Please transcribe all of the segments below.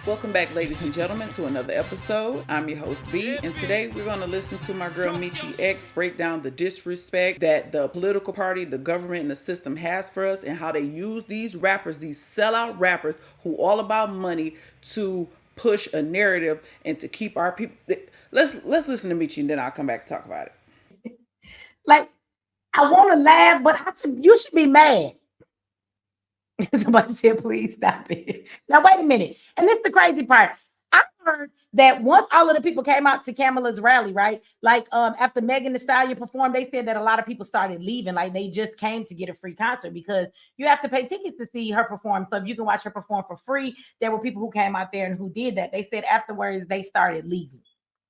Welcome back, ladies and gentlemen, to another episode. I'm your host, B, and today we're going to listen to my girl, Michi X, break down the disrespect that the political party, the government, and the system has for us, and how they use these rappers, these sellout rappers who all about money, to push a narrative and to keep our people. Let's listen to Michi, and then I'll come back to talk about it. Like, I want to laugh, but you should be mad. Somebody said, please stop it. Now, wait a minute. And this is the crazy part. I heard that once all of the people came out to Kamala's rally, right? Like after Megan Thee Stallion performed, they said that a lot of people started leaving. Like they just came to get a free concert because you have to pay tickets to see her perform. So if you can watch her perform for free, there were people who came out there and who did that. They said afterwards they started leaving.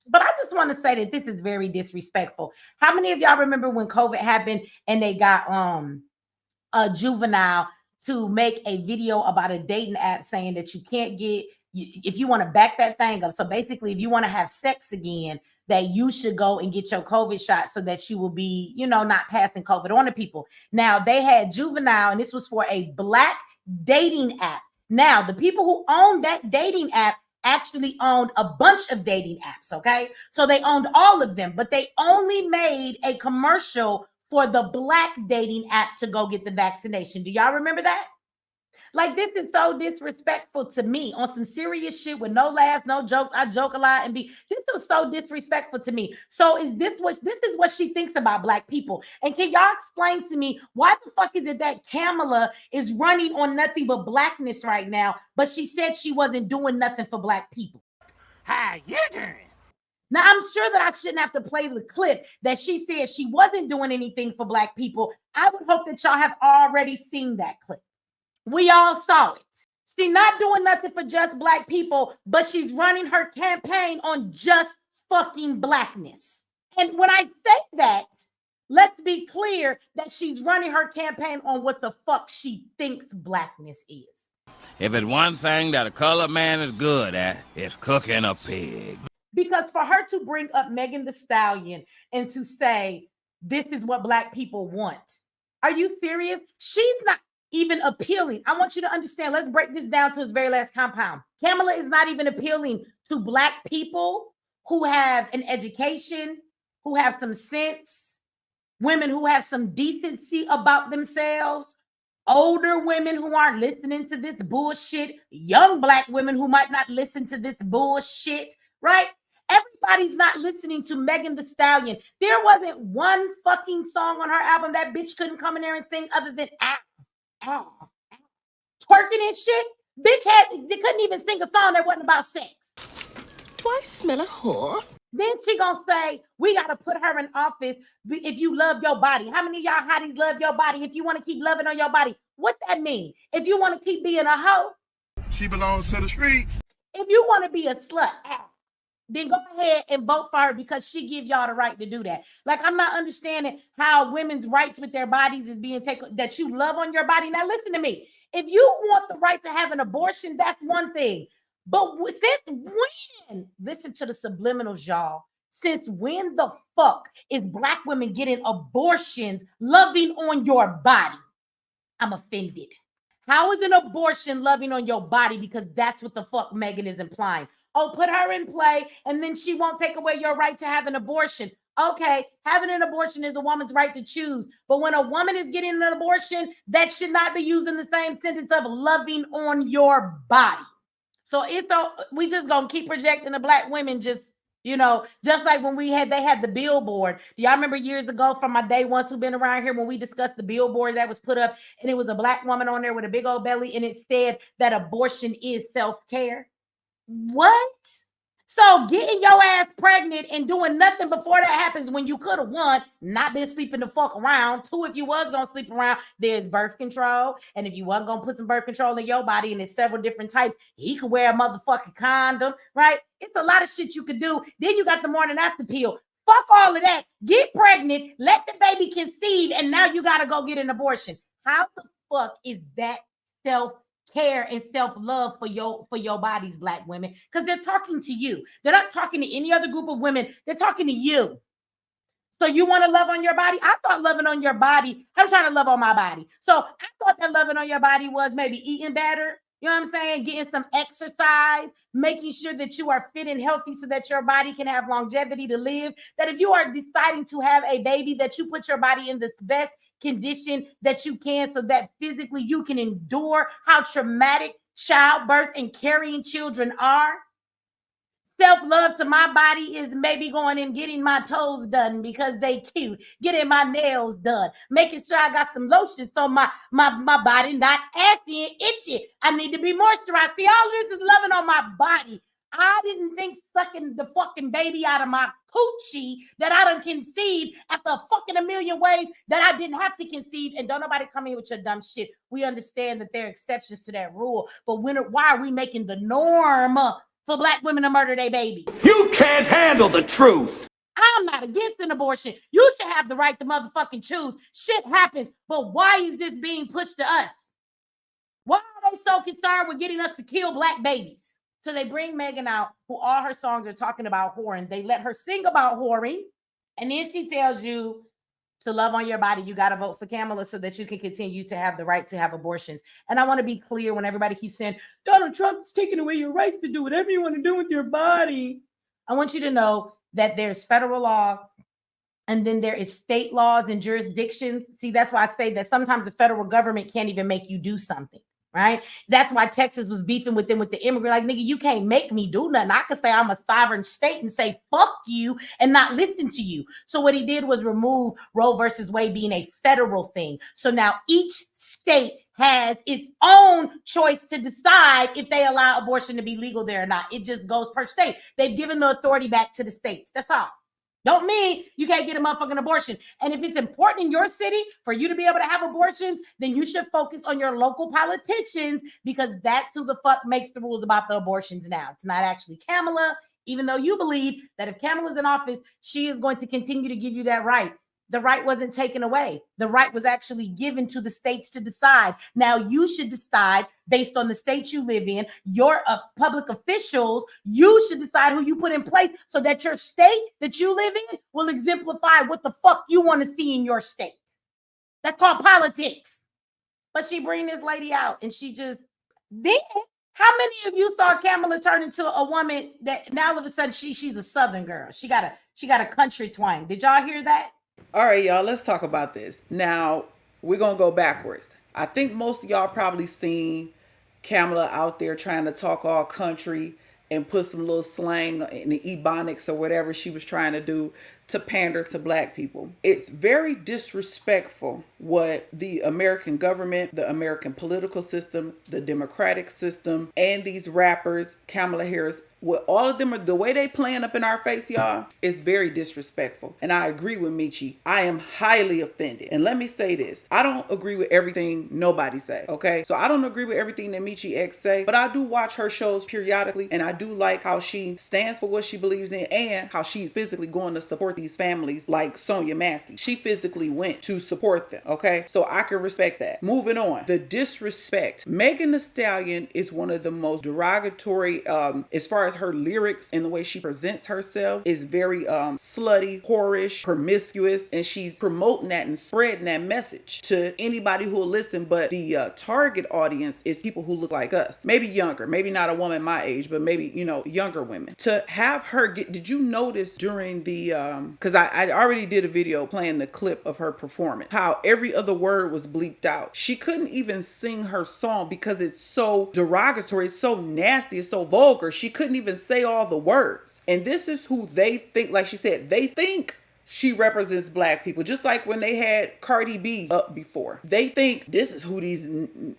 But I just want to say that this is very disrespectful. How many of y'all remember when COVID happened and they got a Juvenile to make a video about a dating app saying that you can't get, if you want to back that thing up. So basically, if you want to have sex again, that you should go and get your COVID shot so that you will be, not passing COVID on to people. Now, they had Juvenile, and this was for a Black dating app. Now, the people who owned that dating app actually owned a bunch of dating apps, okay? So they owned all of them, but they only made a commercial for the Black dating app to go get the vaccination. Do y'all remember that? Like, this is so disrespectful to me on some serious shit with no laughs, no jokes. I joke a lot this was so disrespectful to me. So this is what she thinks about Black people. And can y'all explain to me why the fuck is it that Kamala is running on nothing but Blackness right now, but she said she wasn't doing nothing for Black people? How you doing? Now, I'm sure that I shouldn't have to play the clip that she said she wasn't doing anything for Black people. I would hope that y'all have already seen that clip. We all saw it. She's not doing nothing for just Black people, but she's running her campaign on just fucking Blackness. And when I say that, let's be clear that she's running her campaign on what the fuck she thinks Blackness is. If it's one thing that a colored man is good at, it's cooking a pig. Because for her to bring up Megan Thee Stallion and to say, this is what Black people want. Are you serious? She's not even appealing. I want you to understand. Let's break this down to its very last compound. Kamala is not even appealing to Black people who have an education, who have some sense, women who have some decency about themselves, older women who aren't listening to this bullshit, young Black women who might not listen to this bullshit, right? Everybody's not listening to Megan Thee Stallion. There wasn't one fucking song on her album that bitch couldn't come in there and sing other than twerking and shit. They couldn't even sing a song that wasn't about sex. Do I smell a whore? Then she gonna say, we gotta put her in office if you love your body. How many of y'all hotties love your body? If you want to keep loving on your body, what that mean? If you want to keep being a hoe, she belongs to the streets. If you want to be a slut, then go ahead and vote for her because she give y'all the right to do that. Like, I'm not understanding how women's rights with their bodies is being taken, that you love on your body. Now, listen to me. If you want the right to have an abortion, that's one thing. But since when? Listen to the subliminals, y'all. Since when the fuck is Black women getting abortions loving on your body? I'm offended. How is an abortion loving on your body? Because that's what the fuck Megan is implying. Oh, put her in play, and then she won't take away your right to have an abortion. Okay, having an abortion is a woman's right to choose. But when a woman is getting an abortion, that should not be used in the same sentence of loving on your body. So we just gonna keep projecting the Black women just like when they had the billboard. Do y'all remember years ago from my day ones who've been around here when we discussed the billboard that was put up and it was a Black woman on there with a big old belly and it said that abortion is self-care? What? So getting your ass pregnant and doing nothing before that happens when you could have, one, not been sleeping the fuck around. Two, if you was going to sleep around, there's birth control. And if you wasn't going to put some birth control in your body, and there's several different types, he could wear a motherfucking condom, right? It's a lot of shit you could do. Then you got the morning after pill. Fuck all of that. Get pregnant, let the baby conceive, and now you got to go get an abortion. How the fuck is that self-care and self-love for your bodies, Black women? Because they're talking to you. They're not talking to any other group of women. They're talking to you. So you want to love on your body? I thought loving on your body, I'm trying to love on my body. So I thought that loving on your body was maybe eating better, You know what I'm saying? Getting some exercise, making sure that you are fit and healthy so that your body can have longevity to live. That if you are deciding to have a baby, that you put your body in the best condition that you can so that physically you can endure how traumatic childbirth and carrying children are. Self-love to my body is maybe going and getting my toes done because they cute, getting my nails done, making sure I got some lotion so my body not ashy and itchy. I need to be moisturized. See, all of this is loving on my body. I didn't think sucking the fucking baby out of my coochie that I done conceived after fucking a million ways that I didn't have to conceive. And don't nobody come in with your dumb shit. We understand that there are exceptions to that rule, but why are we making the norm for Black women to murder their babies? You can't handle the truth. I'm not against an abortion. You should have the right to motherfucking choose. Shit happens, but why is this being pushed to us? Why are they so concerned with getting us to kill Black babies? So they bring Megan out, who all her songs are talking about whoring. They let her sing about whoring, and then she tells you to love on your body, you got to vote for Kamala so that you can continue to have the right to have abortions. And I want to be clear when everybody keeps saying, Donald Trump's taking away your rights to do whatever you want to do with your body. I want you to know that there's federal law and then there is state laws and jurisdictions. See, that's why I say that sometimes the federal government can't even make you do something. Right? That's why Texas was beefing with them with the immigrant. Like, nigga, you can't make me do nothing. I could say I'm a sovereign state and say, fuck you and not listen to you. So what he did was remove Roe versus Wade being a federal thing. So now each state has its own choice to decide if they allow abortion to be legal there or not. It just goes per state. They've given the authority back to the states. That's all. Don't mean you can't get a motherfucking abortion. And if it's important in your city for you to be able to have abortions, then you should focus on your local politicians because that's who the fuck makes the rules about the abortions now. It's not actually Kamala, even though you believe that if Kamala's in office, she is going to continue to give you that right. The right wasn't taken away. The right was actually given to the states to decide. Now you should decide based on the state you live in, your public officials, you should decide who you put in place so that your state that you live in will exemplify what the fuck you want to see in your state. That's called politics. But she bring this lady out and she just did. How many of you saw Kamala turn into a woman that now all of a sudden she's a Southern girl? She got a country twang. Did y'all hear that? All right, y'all, let's talk about this. Now, we're going to go backwards. I think most of y'all probably seen Kamala out there trying to talk all country and put some little slang in the ebonics or whatever she was trying to do to pander to Black people. It's very disrespectful what the American government, the American political system, the democratic system, and these rappers, Kamala Harris, what all of them are, the way they playing up in our face, y'all, is very disrespectful. And I agree with Michi. I am highly offended. And let me say this. I don't agree with everything nobody say, okay? So I don't agree with everything that Michi X say, but I do watch her shows periodically, and I do like how she stands for what she believes in and how she's physically going to support these families like Sonia Massey. She physically went to support them, okay? So I can respect that. Moving on. The disrespect. Megan Thee Stallion is one of the most derogatory, as far as her lyrics and the way she presents herself is very slutty, whorish, promiscuous, and she's promoting that and spreading that message to anybody who will listen. But the target audience is people who look like us, maybe younger, maybe not a woman my age, but maybe, you know, younger women. To have her get, did you notice during the because I already did a video playing the clip of her performance, how every other word was bleeped out. She couldn't even sing her song because it's so derogatory, it's so nasty, it's so vulgar. She couldn't even say all the words. And this is who they think, like she said, they think she represents Black people. Just like when they had Cardi B up before. They think this is who these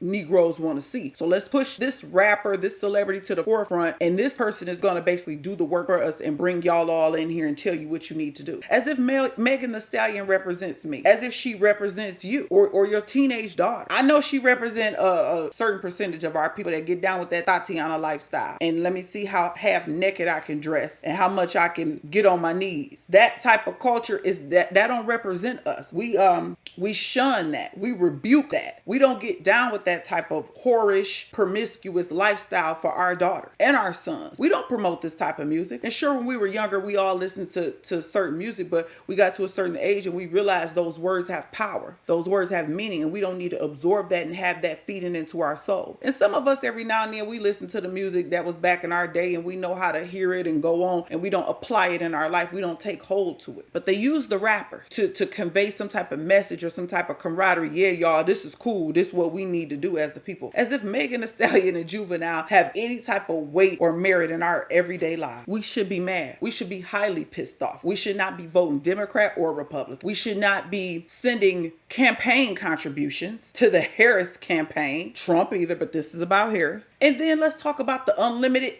Negroes want to see. So let's push this rapper, this celebrity to the forefront, and this person is going to basically do the work for us and bring y'all all in here and tell you what you need to do. As if Megan Thee Stallion represents me. As if she represents you or your teenage daughter. I know she represents a certain percentage of our people that get down with that Tatiana lifestyle. And let me see how half naked I can dress and how much I can get on my knees. That type of culture is that don't represent us. We We shun that. We rebuke that. We don't get down with that type of whorish, promiscuous lifestyle for our daughter and our sons. We don't promote this type of music. And sure, when we were younger, we all listened to certain music, but we got to a certain age and we realized those words have power. Those words have meaning, and we don't need to absorb that and have that feeding into our soul. And some of us, every now and then, we listen to the music that was back in our day and we know how to hear it and go on, and we don't apply it in our life. We don't take hold to it. But they use the rapper to convey some type of message or some type of camaraderie. Yeah, y'all, this is cool. This is what we need to do as the people. As if Megan Thee Stallion and Juvenile have any type of weight or merit in our everyday lives. We should be mad. We should be highly pissed off. We should not be voting Democrat or Republican. We should not be sending campaign contributions to the Harris campaign, Trump either, but this is about Harris. And then let's talk about the unlimited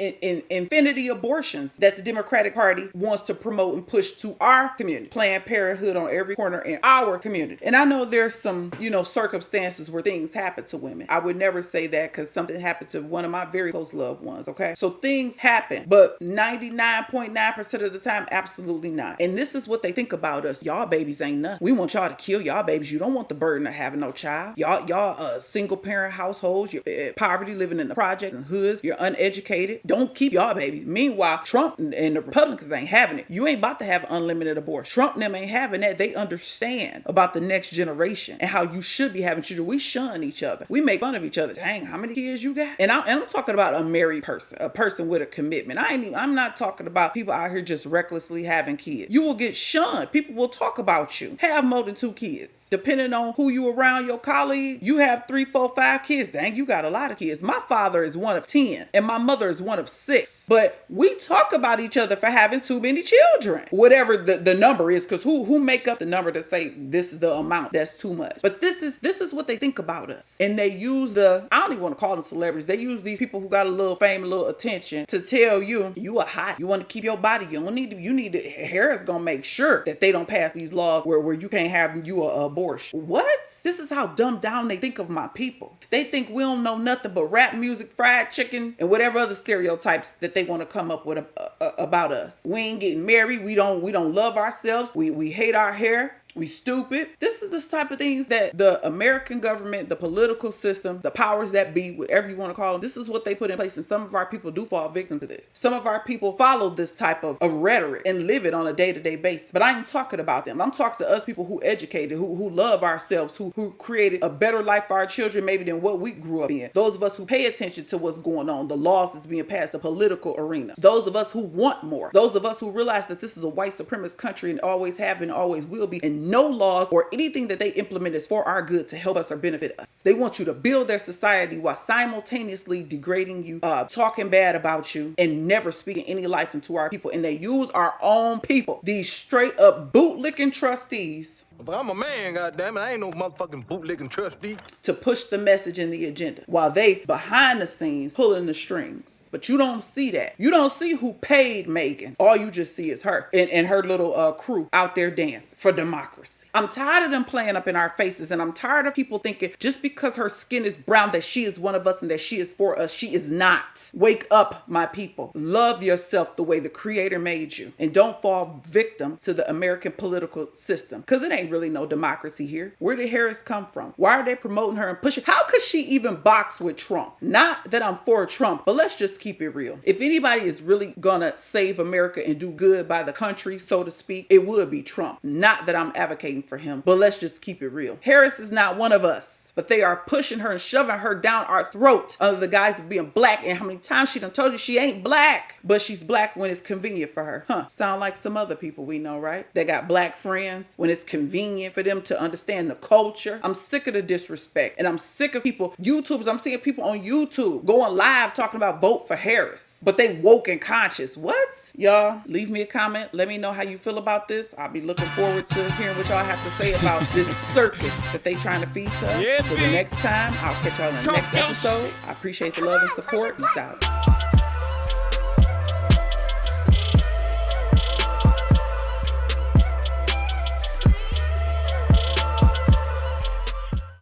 infinity abortions that the Democratic Party wants to promote and push to our community. Planned Parenthood on every corner in our community. And I know there's some, circumstances where things happen to women. I would never say that because something happened to one of my very close loved ones, okay? So things happen, but 99.9% of the time, absolutely not. And this is what they think about us. Y'all babies ain't nothing. We want y'all to kill y'all babies. You don't want the burden of having no child. Y'all single parent households, you're poverty, living in the project and hoods, you're uneducated. Don't keep y'all babies. Meanwhile, Trump and the Republicans ain't having it. You ain't about to have unlimited abortion. Trump and them ain't having that. They understand about the next generation and how you should be having children. We shun each other. We make fun of each other. Dang, how many kids you got? And I'm talking about a married person, a person with a commitment. I'm not talking about people out here just recklessly having kids. You will get shunned. People will talk about you. Have more than 2 kids. Depending on who you around, your colleague, you have 3, 4, 5 kids. Dang, you got a lot of kids. My father is one of 10 and my mother is one of 6. But we talk about each other for having too many children. Whatever the number is, because who make up the number to say this is the amount that's too much. But this is what they think about us. And they use I don't even want to call them celebrities. They use these people who got a little fame, a little attention to tell you are hot. You want to keep your body. You need to Harris gonna make sure that they don't pass these laws where you can't have you a abortion. What? This is how dumbed down they think of my people. They think we don't know nothing but rap music, fried chicken, and whatever other stereotypes that they want to come up with about us. We ain't getting married. We don't love ourselves. We hate our hair. We stupid. This is the type of things that the American government, the political system, the powers that be, whatever you want to call them, this is what they put in place. And some of our people do fall victim to this. Some of our people follow this type of rhetoric and live it on a day-to-day basis. But I ain't talking about them. I'm talking to us people who educated, who love ourselves, who created a better life for our children maybe than what we grew up in. Those of us who pay attention to what's going on, the laws that's being passed, the political arena. Those of us who want more. Those of us who realize that this is a white supremacist country and always have been, always will be. And no laws or anything that they implement is for our good to help us or benefit us. They want you to build their society while simultaneously degrading you, talking bad about you, and never speaking any life into our people. And they use our own people, these straight up bootlicking trustees. But I'm a man, goddammit. I ain't no motherfucking bootlicking trustee. To push the message and the agenda while they behind the scenes pulling the strings. But you don't see that. You don't see who paid Megan. All you just see is her and her little crew out there dancing for democracy. I'm tired of them playing up in our faces, and I'm tired of people thinking just because her skin is brown that she is one of us and that she is for us. She is not. Wake up, my people. Love yourself the way the Creator made you, and don't fall victim to the American political system, because it ain't really no democracy here. Where did Harris come from? Why are they promoting her and pushing? How could she even box with Trump? Not that I'm for Trump, but let's just keep it real. If anybody is really gonna save America and do good by the country, so to speak, it would be Trump. Not that I'm advocating for him, but let's just keep it real. Harris is not one of us. But they are pushing her and shoving her down our throat under the guise of being black. And how many times she done told you she ain't black, but she's black when it's convenient for her. Sound like some other people we know, right? They got black friends when it's convenient for them to understand the culture. I'm sick of the disrespect. And I'm sick of people, YouTubers, I'm seeing people on YouTube going live talking about vote for Harris. But they woke and conscious. What? Y'all, leave me a comment. Let me know how you feel about this. I'll be looking forward to hearing what y'all have to say about this circus that they trying to feed to us. Until the next time, I'll catch y'all in the next episode. I appreciate the love and support. Peace out.